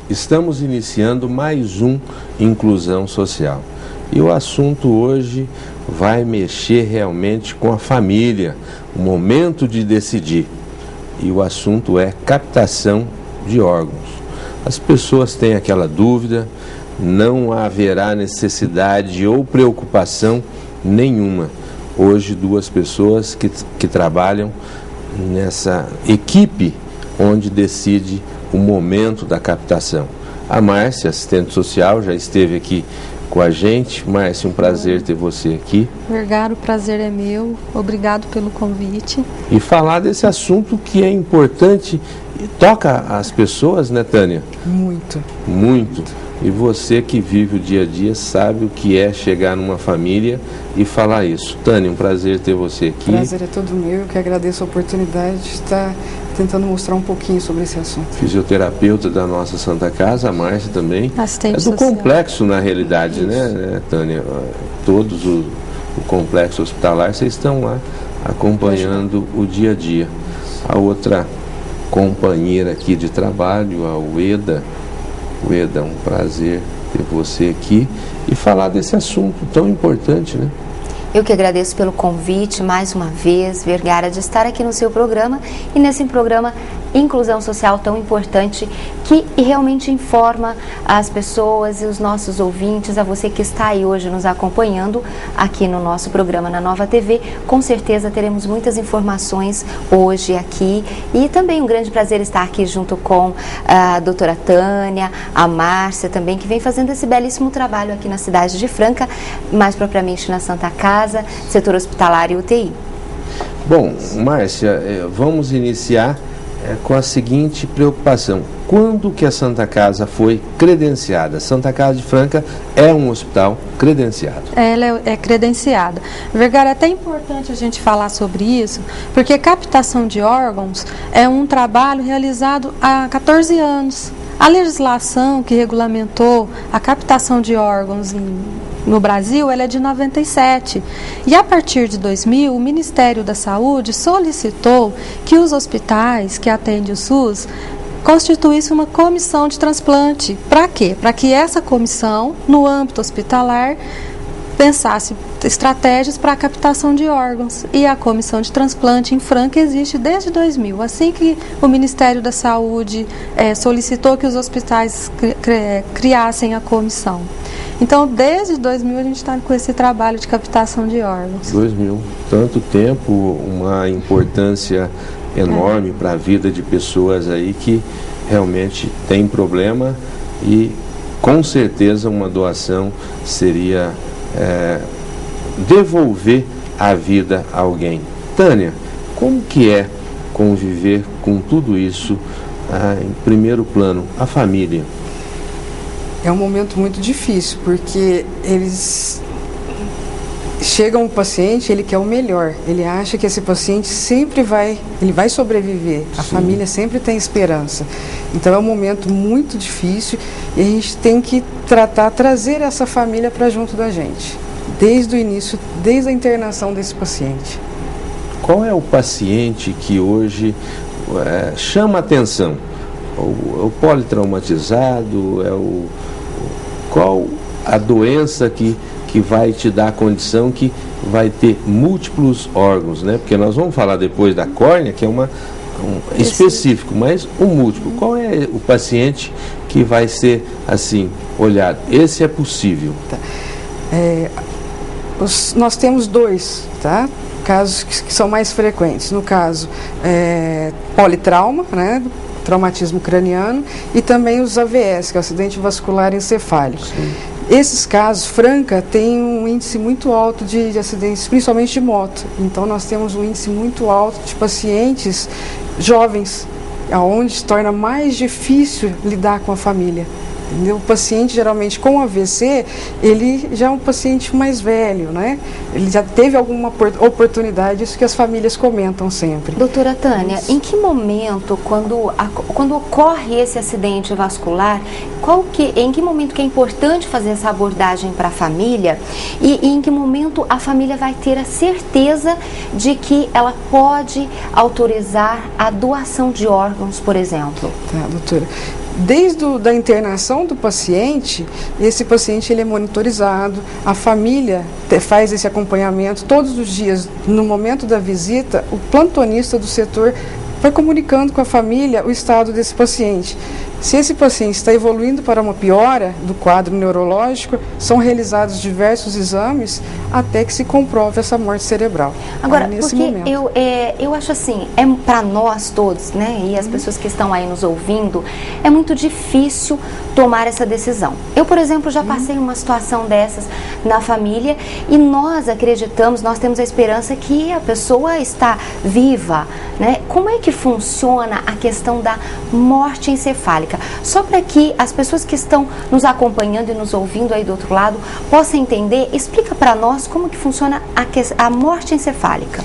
estamos iniciando mais um Inclusão Social. E o assunto hoje vai mexer realmente com a família, o momento de decidir. E o assunto é captação de órgãos. As pessoas têm aquela dúvida, não haverá necessidade ou preocupação nenhuma. Hoje, duas pessoas que trabalham nessa equipe onde decide o momento da captação. A Márcia, assistente social, já esteve aqui com a gente. Márcia, um prazer ter você aqui. Vergara, o prazer é meu. Obrigado pelo convite. E falar desse assunto que é importante e toca as pessoas, né, Tânia? Muito. Muito. E você que vive o dia a dia sabe o que é chegar numa família e falar isso. Tânia, um prazer ter você aqui. O prazer é todo meu, eu que agradeço a oportunidade de estar tentando mostrar um pouquinho sobre esse assunto. Fisioterapeuta da nossa Santa Casa, a Márcia também. Assistente é do social. complexo, na realidade, né, Tânia? Todos o complexo hospitalar, vocês estão lá acompanhando o dia a dia. A outra companheira aqui de trabalho, a Ueda. Ueda, um prazer ter você aqui e falar desse assunto tão importante, né? Eu que agradeço pelo convite, mais uma vez, Vergara, de estar aqui no seu programa e nesse programa Inclusão Social tão importante que realmente informa as pessoas e os nossos ouvintes, a você que está aí hoje nos acompanhando aqui no nosso programa na Nova TV. Com certeza teremos muitas informações hoje aqui e também um grande prazer estar aqui junto com a doutora Tânia, a Márcia também, que vem fazendo esse belíssimo trabalho aqui na cidade de Franca, mais propriamente na Santa Casa, setor hospitalar e UTI. Bom, Márcia, vamos iniciar com a seguinte preocupação. Quando que a Santa Casa foi credenciada? Santa Casa de Franca é um hospital credenciado. Ela é credenciada. Vergara, é até importante a gente falar sobre isso, porque captação de órgãos é um trabalho realizado há 14 anos. A legislação que regulamentou a captação de órgãos no Brasil, ela é de 97. E a partir de 2000, o Ministério da Saúde solicitou que os hospitais que atendem o SUS constituíssem uma comissão de transplante. Para quê? Para que essa comissão, no âmbito hospitalar, pensasse estratégias para a captação de órgãos. E a comissão de transplante em Franca existe desde 2000. Assim que o Ministério da Saúde solicitou que os hospitais criassem a comissão. Então, desde 2000 a gente está com esse trabalho de captação de órgãos. 2000, tanto tempo, uma importância enorme para a vida de pessoas aí que realmente tem problema e com certeza uma doação seria devolver a vida a alguém. Tânia, como que é conviver com tudo isso em primeiro plano, a família? É um momento muito difícil, porque chega um paciente, ele quer o melhor, ele acha que esse paciente sempre vai sobreviver, a família sempre tem esperança. Então é um momento muito difícil e a gente tem que trazer essa família para junto da gente, desde o início, desde a internação desse paciente. Qual é o paciente que hoje chama atenção? O politraumatizado, qual a doença que vai te dar a condição que vai ter múltiplos órgãos, né? Porque nós vamos falar depois da córnea, que é um específico, mas o múltiplo. Qual é o paciente que vai ser assim, olhado? Esse é possível. Tá. Nós temos dois, tá? Casos que são mais frequentes. No caso, politrauma, né? Traumatismo craniano, e também os AVS, que é o acidente vascular encefálico. Sim. Esses casos, Franca tem um índice muito alto de acidentes, principalmente de moto. Então nós temos um índice muito alto de pacientes jovens, onde se torna mais difícil lidar com a família. Entendeu? O paciente, geralmente, com AVC, ele já é um paciente mais velho, né? Ele já teve alguma oportunidade, isso que as famílias comentam sempre. Doutora Tânia, em que momento, quando ocorre esse acidente vascular, em que momento que é importante fazer essa abordagem para a família e em que momento a família vai ter a certeza de que ela pode autorizar a doação de órgãos, por exemplo? Tá, doutora. desde a internação do paciente, esse paciente ele é monitorizado, a família faz esse acompanhamento todos os dias. No momento da visita, o plantonista do setor vai comunicando com a família o estado desse paciente. Se esse paciente está evoluindo para uma piora do quadro neurológico, são realizados diversos exames até que se comprove essa morte cerebral. Agora, porque eu acho assim, para nós todos, né, e as pessoas que estão aí nos ouvindo, é muito difícil tomar essa decisão. Eu, por exemplo, já passei uma situação dessas na família e nós acreditamos, nós temos a esperança que a pessoa está viva, né? Como é que funciona a questão da morte encefálica? Só para que as pessoas que estão nos acompanhando e nos ouvindo aí do outro lado possam entender, explica para nós como que funciona a morte encefálica.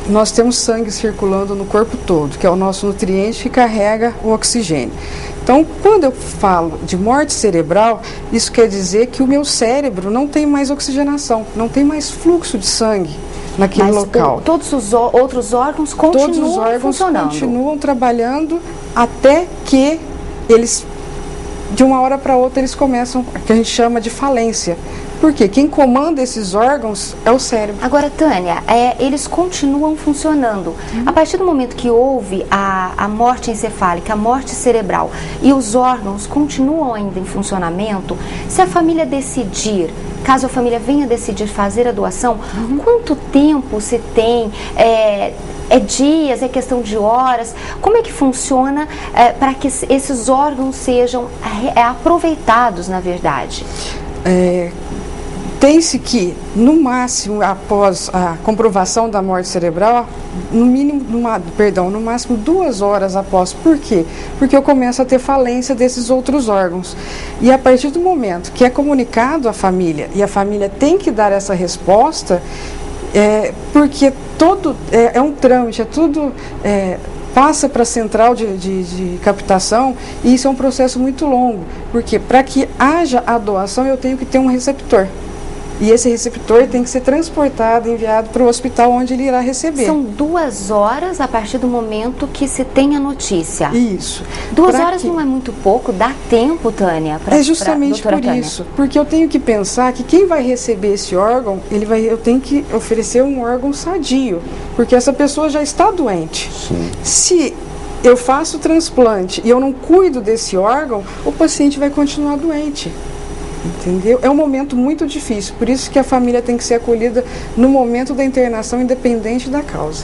Nós temos sangue circulando no corpo todo, que é o nosso nutriente que carrega o oxigênio. Então, quando eu falo de morte cerebral, isso quer dizer que o meu cérebro não tem mais oxigenação, não tem mais fluxo de sangue naquele local. Todos os outros órgãos continuam funcionando. Todos os órgãos continuam trabalhando até que eles, de uma hora para outra, eles começam, que a gente chama de falência. Porque quem comanda esses órgãos é o cérebro. Agora, Tânia, eles continuam funcionando. A partir do momento que houve a morte encefálica, a morte cerebral, e os órgãos continuam ainda em funcionamento, se a família decidir, caso a família venha decidir fazer a doação, quanto tempo se tem? É dias, é questão de horas? Como é que funciona para que esses órgãos sejam aproveitados, na verdade? Tem-se que, no máximo, após a comprovação da morte cerebral, no máximo 2 horas após. Por quê? Porque eu começo a ter falência desses outros órgãos. E a partir do momento que é comunicado à família, e a família tem que dar essa resposta, porque todo é um trâmite, passa para a central de captação, e isso é um processo muito longo, porque para que haja a doação eu tenho que ter um receptor. E esse receptor tem que ser transportado, enviado para o hospital onde ele irá receber. São 2 horas a partir do momento que se tem a notícia. Isso. 2 horas não é muito pouco, dá tempo, Tânia? É justamente por isso. Porque eu tenho que pensar que quem vai receber esse órgão, eu tenho que oferecer um órgão sadio. Porque essa pessoa já está doente. Sim. Se eu faço o transplante e eu não cuido desse órgão, o paciente vai continuar doente. Entendeu? É um momento muito difícil, por isso que a família tem que ser acolhida no momento da internação, independente da causa.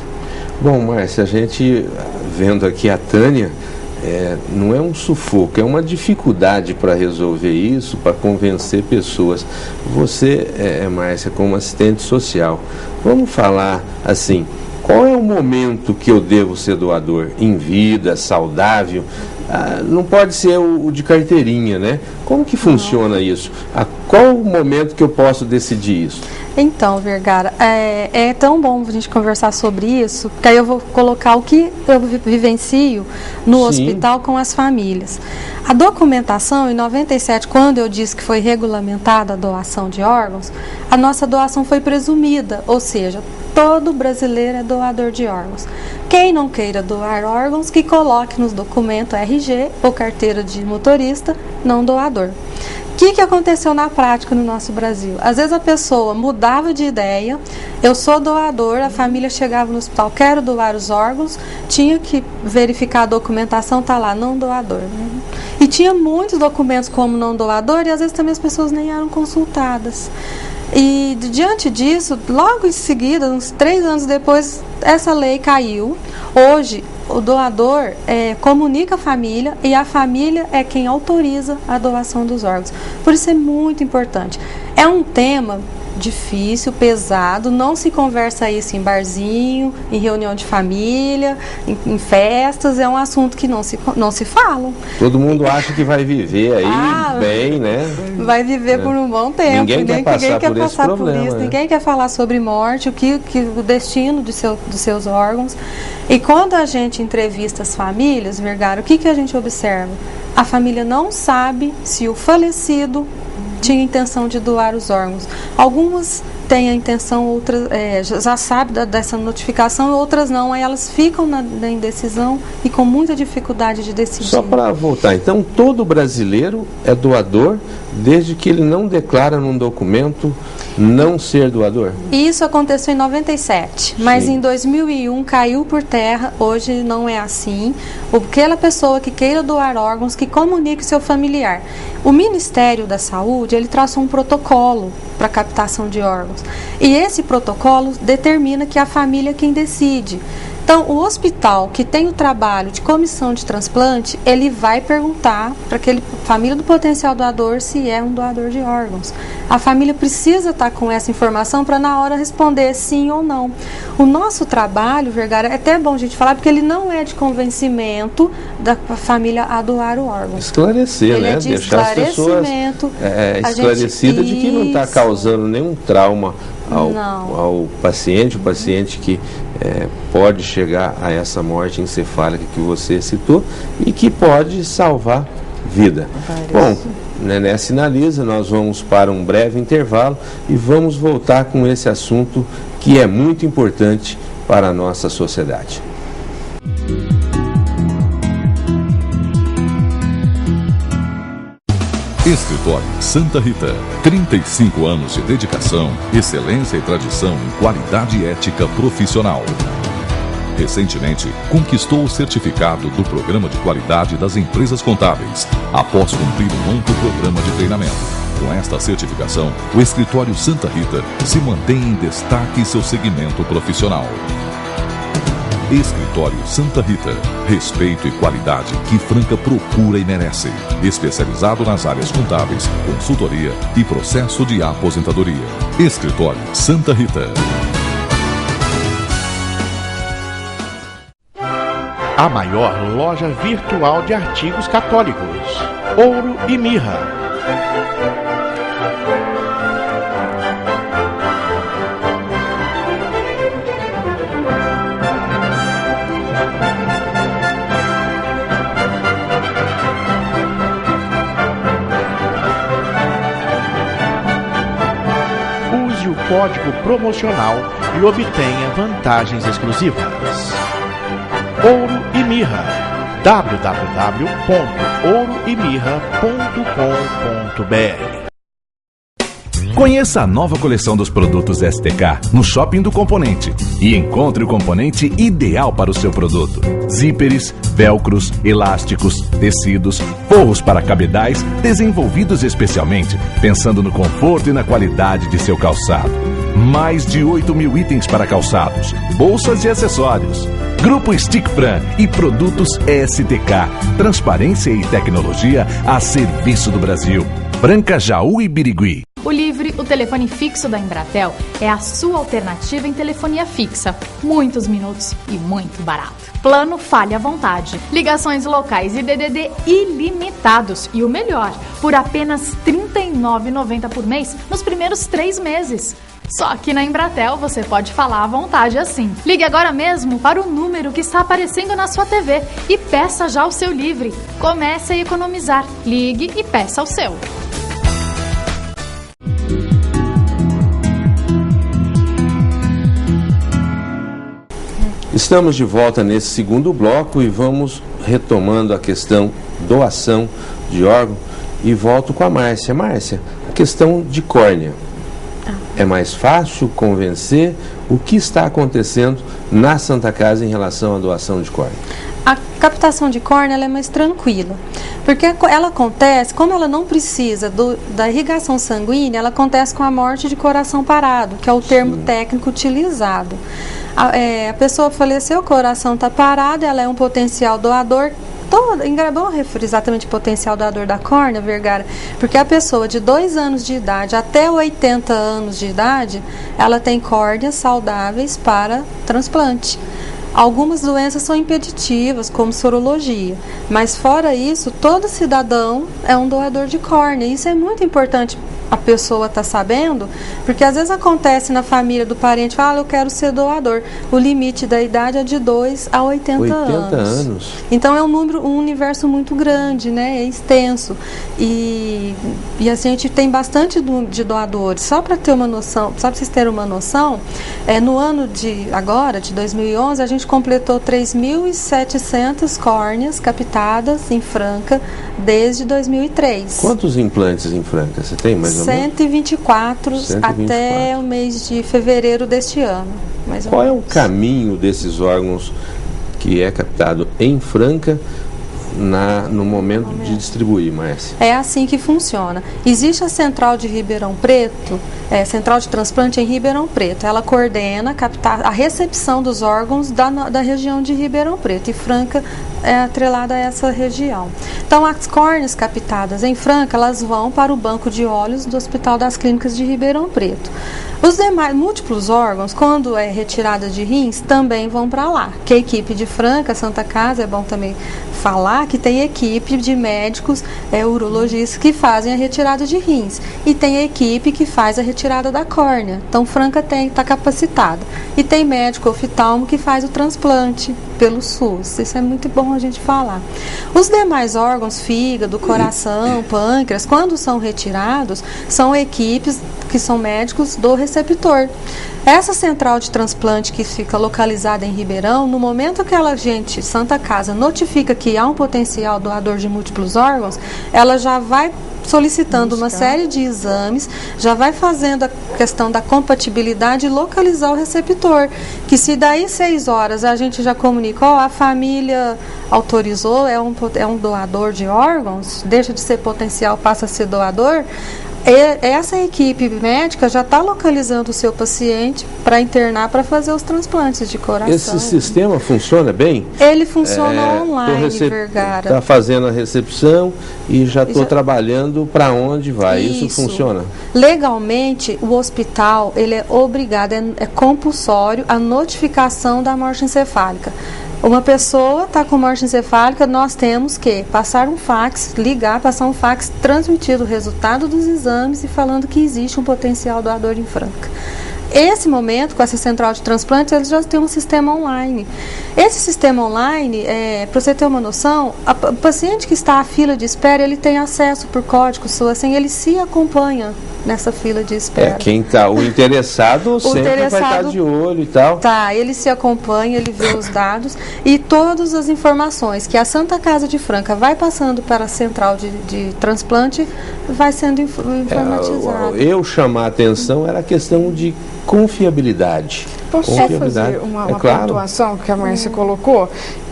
Bom, Márcia, a gente vendo aqui a Tânia, não é um sufoco, é uma dificuldade para resolver isso, para convencer pessoas. Você, Márcia, como assistente social, vamos falar assim, qual é o momento que eu devo ser doador? Em vida, saudável? Não pode ser o de carteirinha, né? Como que funciona isso? A qual o momento que eu posso decidir isso? Então, Vergara, é tão bom a gente conversar sobre isso, porque aí eu vou colocar o que eu vivencio no hospital com as famílias. A documentação, em 97, quando eu disse que foi regulamentada a doação de órgãos, a nossa doação foi presumida, ou seja, todo brasileiro é doador de órgãos. Quem não queira doar órgãos, que coloque nos documentos RG ou carteira de motorista não doador. O que aconteceu na prática no nosso Brasil? Às vezes a pessoa mudava de ideia, eu sou doador, a família chegava no hospital, quero doar os órgãos, tinha que verificar a documentação, tá lá, não doador. E tinha muitos documentos como não doador e às vezes também as pessoas nem eram consultadas. E diante disso, logo em seguida, uns 3 anos depois, essa lei caiu. Hoje, o doador comunica a família e a família é quem autoriza a doação dos órgãos. Por isso é muito importante. É um tema difícil, pesado, não se conversa isso em barzinho, em reunião de família, em festas, é um assunto que não se fala. Todo mundo acha que vai viver aí bem, né? Vai viver por um bom tempo. Ninguém quer passar por esse problema, isso, ninguém quer falar sobre morte, o destino dos seus órgãos. E quando a gente entrevista as famílias, Vergara, o que a gente observa? A família não sabe se o falecido tinha intenção de doar os órgãos. Algumas têm a intenção, outras já sabem dessa notificação, outras não, aí elas ficam na indecisão e com muita dificuldade de decidir. Só para voltar, então todo brasileiro é doador desde que ele não declara num documento não ser doador? Isso aconteceu em 97, mas Sim. em 2001 caiu por terra, hoje não é assim. Aquela pessoa que queira doar órgãos, que comunique o seu familiar. O Ministério da Saúde, ele traça um protocolo para captação de órgãos. E esse protocolo determina que a família é quem decide. Então, o hospital que tem o trabalho de comissão de transplante, ele vai perguntar para aquele família do potencial doador se é um doador de órgãos. A família precisa estar com essa informação para na hora responder sim ou não. O nosso trabalho, Vergara, é até bom a gente falar, porque ele não é de convencimento da família a doar o órgão. Esclarecer, ele né? É de deixar as pessoas esclarecidas de que não está causando nenhum trauma ao paciente, o paciente que pode chegar a essa morte encefálica que você citou e que pode salvar vida. Bom, Nené sinaliza, nós vamos para um breve intervalo e vamos voltar com esse assunto que é muito importante para a nossa sociedade. Escritório Santa Rita, 35 anos de dedicação, excelência e tradição em qualidade e ética profissional. Recentemente, conquistou o certificado do Programa de Qualidade das Empresas Contábeis, após cumprir um amplo programa de treinamento. Com esta certificação, o Escritório Santa Rita se mantém em destaque em seu segmento profissional. Escritório Santa Rita, respeito e qualidade que Franca procura e merece. Especializado nas áreas contábeis, consultoria e processo de aposentadoria. Escritório Santa Rita. A maior loja virtual de artigos católicos. Ouro e Mirra. Use o código promocional e obtenha vantagens exclusivas. Ouro e Mirra. www.ouroemirra.com.br. Conheça a nova coleção dos produtos STK no Shopping do Componente e encontre o componente ideal para o seu produto. Zíperes, velcros, elásticos, tecidos, forros para cabedais desenvolvidos especialmente pensando no conforto e na qualidade de seu calçado. Mais de 8.000 itens para calçados, bolsas e acessórios. Grupo Stick Fran e produtos STK. Transparência e tecnologia a serviço do Brasil. Franca, Jaú e Birigui. O Livre, o telefone fixo da Embratel, é a sua alternativa em telefonia fixa. Muitos minutos e muito barato. Plano Fale à Vontade. Ligações locais e DDD ilimitados. E o melhor, por apenas R$ 39,90 por mês nos primeiros 3 meses. Só que na Embratel você pode falar à vontade assim. Ligue agora mesmo para o número que está aparecendo na sua TV e peça já o seu Livre. Comece a economizar. Ligue e peça o seu. Estamos de volta nesse segundo bloco e vamos retomando a questão doação de órgão e volto com a Márcia. Márcia, a questão de córnea. É mais fácil convencer? O que está acontecendo na Santa Casa em relação à doação de córnea? A captação de córnea ela é mais tranquila, porque ela acontece, como ela não precisa da irrigação sanguínea, ela acontece com a morte de coração parado, que é o termo técnico utilizado. A pessoa faleceu, o coração está parado, ela é um potencial doador. É bom referir exatamente o potencial doador da córnea, Vergara, porque a pessoa de 2 anos de idade até 80 anos de idade, ela tem córneas saudáveis para transplante. Algumas doenças são impeditivas, como sorologia, mas fora isso, todo cidadão é um doador de córnea. Isso é muito importante a pessoa está sabendo, porque às vezes acontece na família do parente, fala, eu quero ser doador. O limite da idade é de 2 a 80 anos. Então é um universo muito grande, né? É extenso. E a gente tem bastante de doadores. Só para ter uma noção, só para vocês terem uma noção, no ano de 2011, a gente completou 3.700 córneas captadas em Franca desde 2003. Quantos implantes em Franca você tem, mais ou menos? 124 até o mês de fevereiro deste ano. Qual é o caminho desses órgãos que é captado em Franca no momento de distribuir, Márcia? É assim que funciona. Existe a central de Ribeirão Preto, central de transplante em Ribeirão Preto. Ela coordena a recepção dos órgãos da região de Ribeirão Preto, e Franca é atrelada a essa região. Então, as córneas captadas em Franca, elas vão para o banco de olhos do Hospital das Clínicas de Ribeirão Preto. Os demais múltiplos órgãos, quando é retirada de rins, também vão para lá. Que a equipe de Franca, Santa Casa, é bom também falar que tem equipe de médicos, urologistas, que fazem a retirada de rins. E tem a equipe que faz a retirada da córnea. Então, Franca está capacitada. E tem médico oftalmo que faz o transplante pelo SUS. Isso é muito bom a gente falar. Os demais órgãos, fígado, coração, pâncreas, quando são retirados, são equipes que são médicos do receptor. Essa central de transplante que fica localizada em Ribeirão, no momento que a gente, Santa Casa, notifica que há um potencial doador de múltiplos órgãos, ela já vai solicitando uma série de exames, já vai fazendo a questão da compatibilidade e localizar o receptor, que se daí 6 horas a gente já comunica, a família autorizou, é um doador de órgãos, deixa de ser potencial, passa a ser doador, essa equipe médica já está localizando o seu paciente para internar para fazer os transplantes de coração. Esse sistema funciona bem? Ele funciona online, Vergara. Está fazendo a recepção e já estou trabalhando para onde vai. Isso funciona? Legalmente, o hospital ele é obrigado, é compulsório a notificação da morte encefálica. Uma pessoa está com morte encefálica, nós temos que passar um fax, passar um fax, transmitir o resultado dos exames e falando que existe um potencial doador em Franca. Esse momento, com essa central de transplante, eles já têm um sistema online. Esse sistema online, para você ter uma noção, o paciente que está à fila de espera, ele tem acesso por código, assim, ele se acompanha nessa fila de espera. Quem está, o interessado sempre vai estar de olho e tal. Tá, ele se acompanha, ele vê os dados e todas as informações que a Santa Casa de Franca vai passando para a central de transplante vai sendo informatizado. Eu chamar a atenção era a questão de confiabilidade. Posso fazer uma pontuação que a Márcia colocou?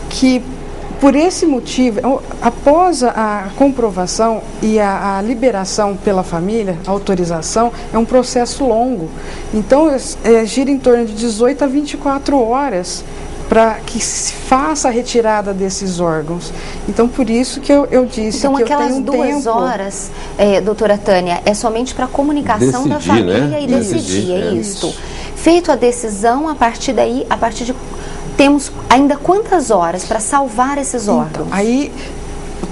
Que por esse motivo, após a comprovação e a liberação pela família, a autorização, é um processo longo. Então, gira em torno de 18 a 24 horas para que se faça a retirada desses órgãos. Então, por isso que eu disse então, que eu tenho aquelas 2 horas, doutora Tânia, é somente para a comunicação da família, né? E decidir, é isso. Feito a decisão, a partir daí, temos ainda quantas horas para salvar esses órgãos? Então, aí,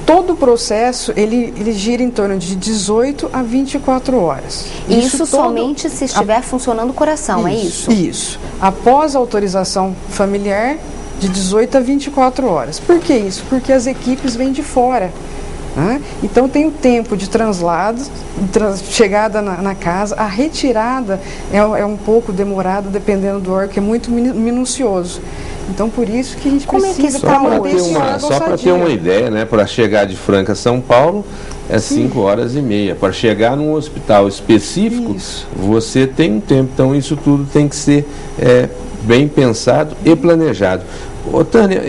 todo o processo, ele gira em torno de 18 a 24 horas. Isso somente se estiver funcionando o coração, é isso? Isso. Após a autorização familiar, de 18 a 24 horas. Por que isso? Porque as equipes vêm de fora. Né? Então tem o tempo de translado, chegada na casa, a retirada é um pouco demorada, dependendo do órgão, que é muito minucioso. Então, por isso que a gente precisa só para ter uma ideia, né? Para chegar de Franca a São Paulo é 5 horas e meia. Para chegar num hospital específico, você tem um tempo. Então, isso tudo tem que ser bem pensado e planejado. Ô, Tânia,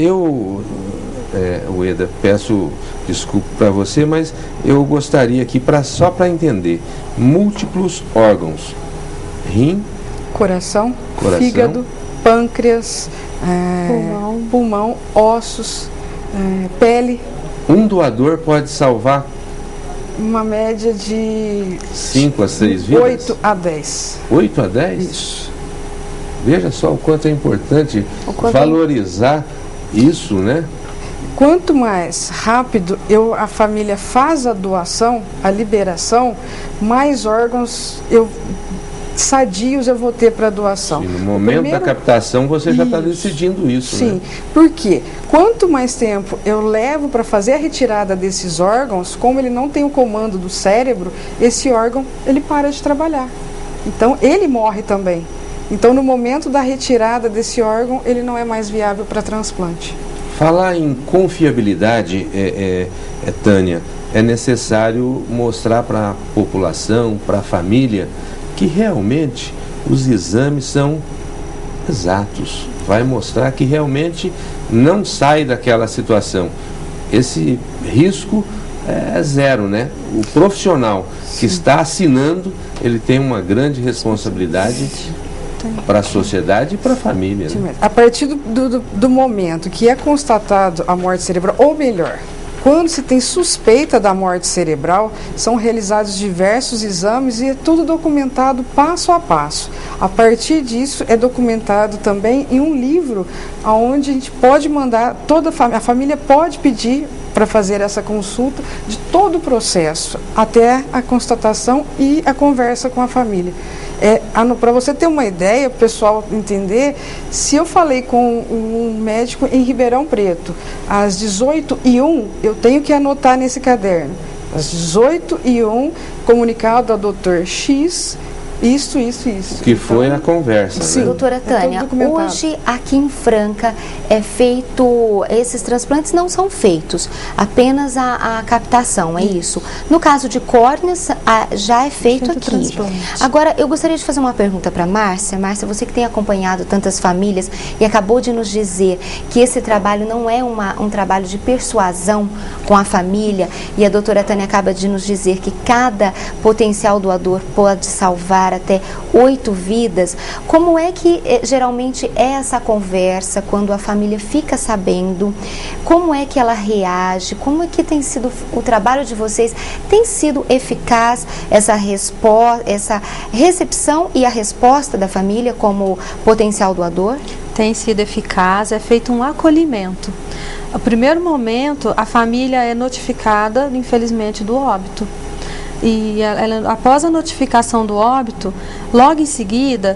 Ueda, peço desculpa para você, mas eu gostaria aqui, só para entender, múltiplos órgãos, rim, coração, fígado, pâncreas, pulmão, ossos, pele. Um doador pode salvar uma média de 5 a 6 vidas? 8 a 10. 8 a 10? Isso. Veja só o quanto é importante valorizar isso, né? quanto mais rápido a família faz a doação, a liberação, mais órgãos sadios eu vou ter para doação. E no momento da captação você já está decidindo isso, sim, né? Por quê? Quanto mais tempo eu levo para fazer a retirada desses órgãos, como ele não tem o comando do cérebro, esse órgão ele para de trabalhar. Então ele morre também. Então no momento da retirada desse órgão, ele não é mais viável para transplante. Falar em confiabilidade, Tânia, é necessário mostrar para a população, para a família, que realmente os exames são exatos. Vai mostrar que realmente não sai daquela situação. Esse risco é zero, né? O profissional que está assinando, ele tem uma grande responsabilidade para a sociedade e para a família. Né? A partir do momento que é constatado a morte cerebral, ou melhor, quando se tem suspeita da morte cerebral, são realizados diversos exames e é tudo documentado passo a passo. A partir disso, é documentado também em um livro, onde a gente pode mandar, a família pode pedir para fazer essa consulta de todo o processo, até a constatação e a conversa com a família. Para você ter uma ideia, o pessoal entender, se eu falei com um médico em Ribeirão Preto, às 18h01, eu tenho que anotar nesse caderno. Às 18h01, comunicado ao doutor X, isso. Que foi a conversa, sim, né? Doutora Tânia, hoje aqui em Franca é feito, esses transplantes não são feitos, apenas a captação, é isso. No caso de córneas, já é feito aqui. Agora, eu gostaria de fazer uma pergunta para Márcia. Márcia, você que tem acompanhado tantas famílias e acabou de nos dizer que esse trabalho não é um trabalho de persuasão com a família, e a doutora Tânia acaba de nos dizer que cada potencial doador pode salvar até 8 vidas. Como é que geralmente é essa conversa quando a família fica sabendo? Como é que ela reage? Como é que tem sido o trabalho de vocês? Tem sido eficaz essa recepção e a resposta da família como potencial doador? Tem sido eficaz, é feito um acolhimento. No primeiro momento, a família é notificada, infelizmente, do óbito. E após a notificação do óbito, logo em seguida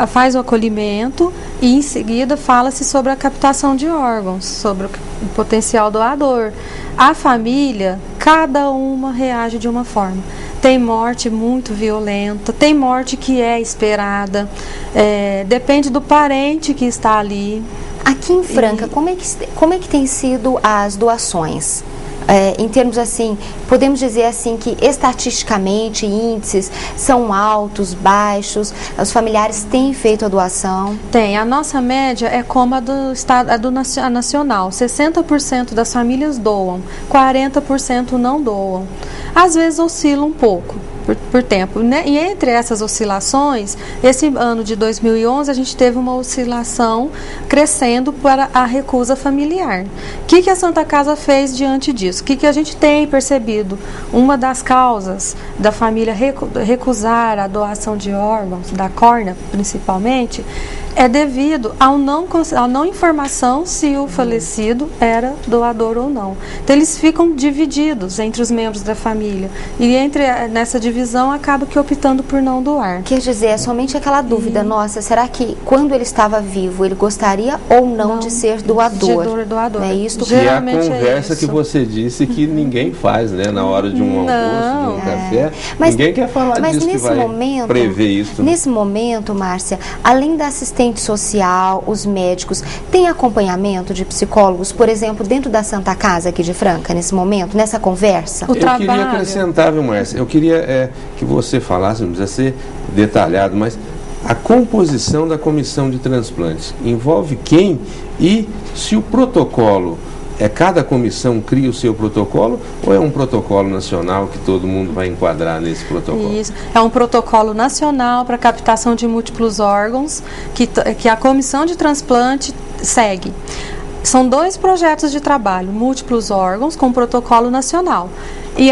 faz o acolhimento e em seguida fala-se sobre a captação de órgãos, sobre o potencial doador. A família, cada uma reage de uma forma. Tem morte muito violenta, tem morte que é esperada, depende do parente que está ali. Aqui em Franca, como é que tem sido as doações? Em termos assim, podemos dizer assim que estatisticamente índices são altos, baixos, os familiares têm feito a doação? Tem, a nossa média é como a do estado, a nacional, 60% das famílias doam, 40% não doam. Às vezes oscila um pouco por tempo, né? E entre essas oscilações, esse ano de 2011 a gente teve uma oscilação crescendo para a recusa familiar. O que a Santa Casa fez diante disso? O que a gente tem percebido? Uma das causas da família recusar a doação de órgãos, da córnea principalmente, é devido à não informação se o falecido era doador ou não. Então eles ficam divididos entre os membros da família e nessa divisão acaba que optando por não doar. Quer dizer, é somente aquela dúvida, nossa, será que quando ele estava vivo ele gostaria ou não de ser doador? De doador. É isso? Que é a conversa que você disse que ninguém faz, né? Na hora de um almoço, de um café, ninguém quer falar disso, que vai prever isso. Nesse momento, Márcia, além da assistente social, os médicos, tem acompanhamento de psicólogos, por exemplo, dentro da Santa Casa aqui de Franca, nesse momento, nessa conversa? Queria acrescentar, viu, Márcia? Eu queria que você falasse, não precisa ser detalhado, mas a composição da comissão de transplantes envolve quem e se o protocolo cada comissão cria o seu protocolo ou é um protocolo nacional que todo mundo vai enquadrar nesse protocolo? Isso, é um protocolo nacional para captação de múltiplos órgãos que a comissão de transplante segue. São 2 projetos de trabalho, múltiplos órgãos com protocolo nacional. E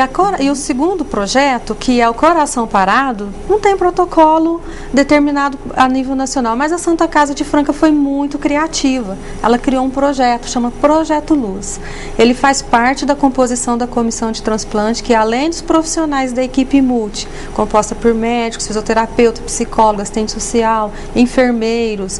o segundo projeto, que é o Coração Parado, não tem protocolo determinado a nível nacional, mas a Santa Casa de Franca foi muito criativa. Ela criou um projeto, chama Projeto Luz. Ele faz parte da composição da comissão de transplante, que além dos profissionais da equipe multi, composta por médicos, fisioterapeuta, psicólogo, assistente social, enfermeiros,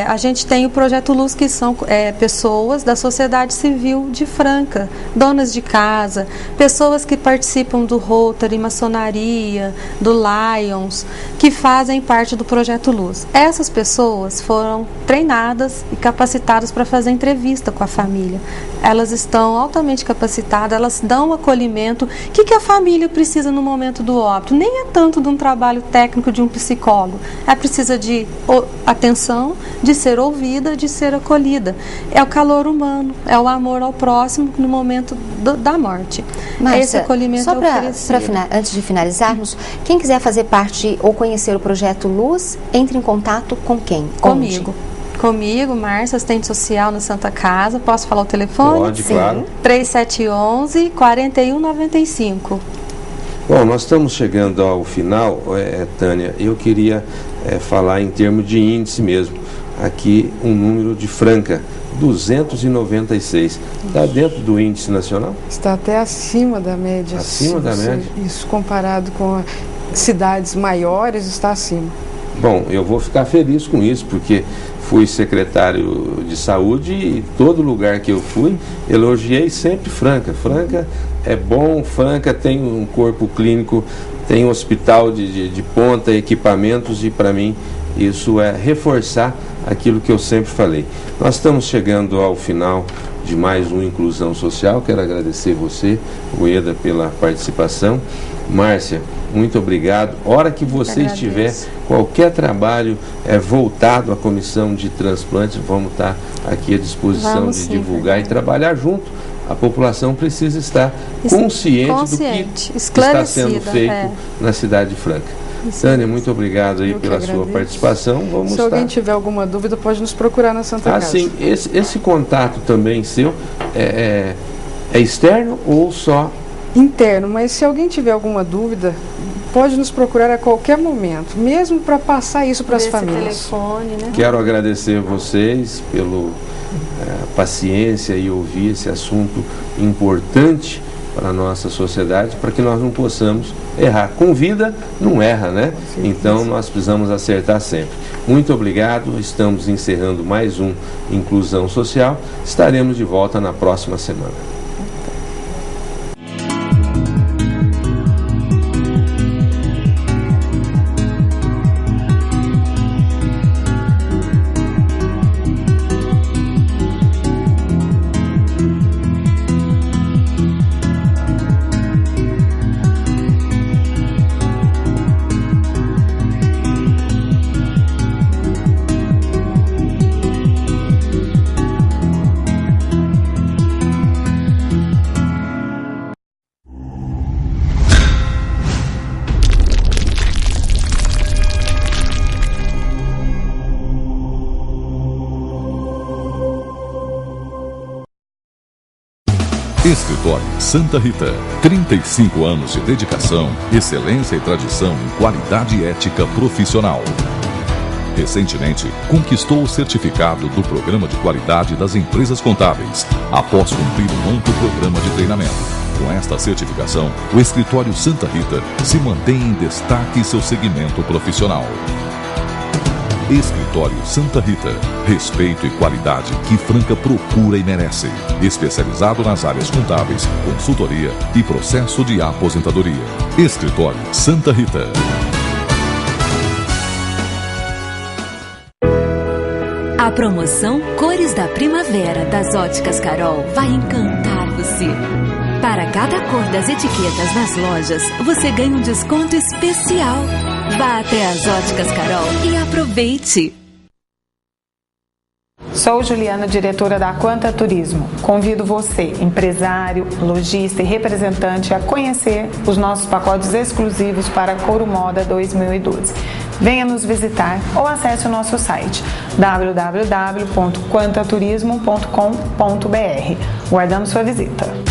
a gente tem o Projeto Luz, que são pessoas da sociedade civil de Franca, donas de casa, pessoas que participam do Rotary, maçonaria, do Lions, que fazem parte do Projeto Luz. Essas pessoas foram treinadas e capacitadas para fazer entrevista com a família. Elas estão altamente capacitadas, elas dão acolhimento. O que a família precisa no momento do óbito? Nem é tanto de um trabalho técnico de um psicólogo. Ela precisa de atenção, de ser ouvida, de ser acolhida. É o calor humano, é o amor ao próximo no momento da morte. Márcia, esse acolhimento só oferecido. Antes de finalizarmos, quem quiser fazer parte ou conhecer o Projeto Luz, entre em contato com quem? Comigo. Comigo, Márcia, assistente social na Santa Casa. Posso falar o telefone? Pode, sim. Claro. 3711-4195. Bom, nós estamos chegando ao final, Tânia. Eu queria falar em termos de índice mesmo. Aqui um número de Franca, 296. Está dentro do índice nacional? Está até acima da média. Acima da média? Isso, comparado com cidades maiores, está acima. Bom, eu vou ficar feliz com isso, porque fui secretário de saúde e todo lugar que eu fui, elogiei sempre Franca. Franca é bom, Franca tem um corpo clínico, tem um hospital de ponta, equipamentos, e para mim isso é reforçar aquilo que eu sempre falei. Nós estamos chegando ao final de mais um Inclusão Social. Quero agradecer você, Ueda, pela participação. Márcia, muito obrigado. Hora que você estiver, qualquer trabalho voltado à comissão de transplantes, vamos estar aqui à disposição de divulgar e trabalhar junto. A população precisa estar consciente do que está sendo feito na cidade de Franca. Tânia, muito obrigado aí pela sua participação. Se alguém tiver alguma dúvida, pode nos procurar na Santa Casa. Sim, esse contato também seu é externo ou só interno? Mas se alguém tiver alguma dúvida, pode nos procurar a qualquer momento, mesmo para passar isso para as famílias. Telefone, né? Quero agradecer vocês pela paciência e ouvir esse assunto importante para a nossa sociedade, para que nós não possamos errar. Com vida não erra, né? Então nós precisamos acertar sempre. Muito obrigado, estamos encerrando mais um Inclusão Social. Estaremos de volta na próxima semana. Escritório Santa Rita, 35 anos de dedicação, excelência e tradição em qualidade e ética profissional. Recentemente, conquistou o certificado do Programa de Qualidade das Empresas Contábeis, após cumprir um amplo programa de treinamento. Com esta certificação, o Escritório Santa Rita se mantém em destaque em seu segmento profissional. Escritório Santa Rita, respeito e qualidade que Franca procura e merece. Especializado nas áreas contábeis, consultoria e processo de aposentadoria. Escritório Santa Rita. A promoção Cores da Primavera das Óticas Carol vai encantar você. Para cada cor das etiquetas nas lojas, você ganha um desconto especial. Vá até as Óticas Carol e aproveite! Sou Juliana, diretora da Quanta Turismo. Convido você, empresário, lojista e representante, a conhecer os nossos pacotes exclusivos para Couro Moda 2012. venha nos visitar ou acesse o nosso site www.quantaturismo.com.br. Guardamos sua visita.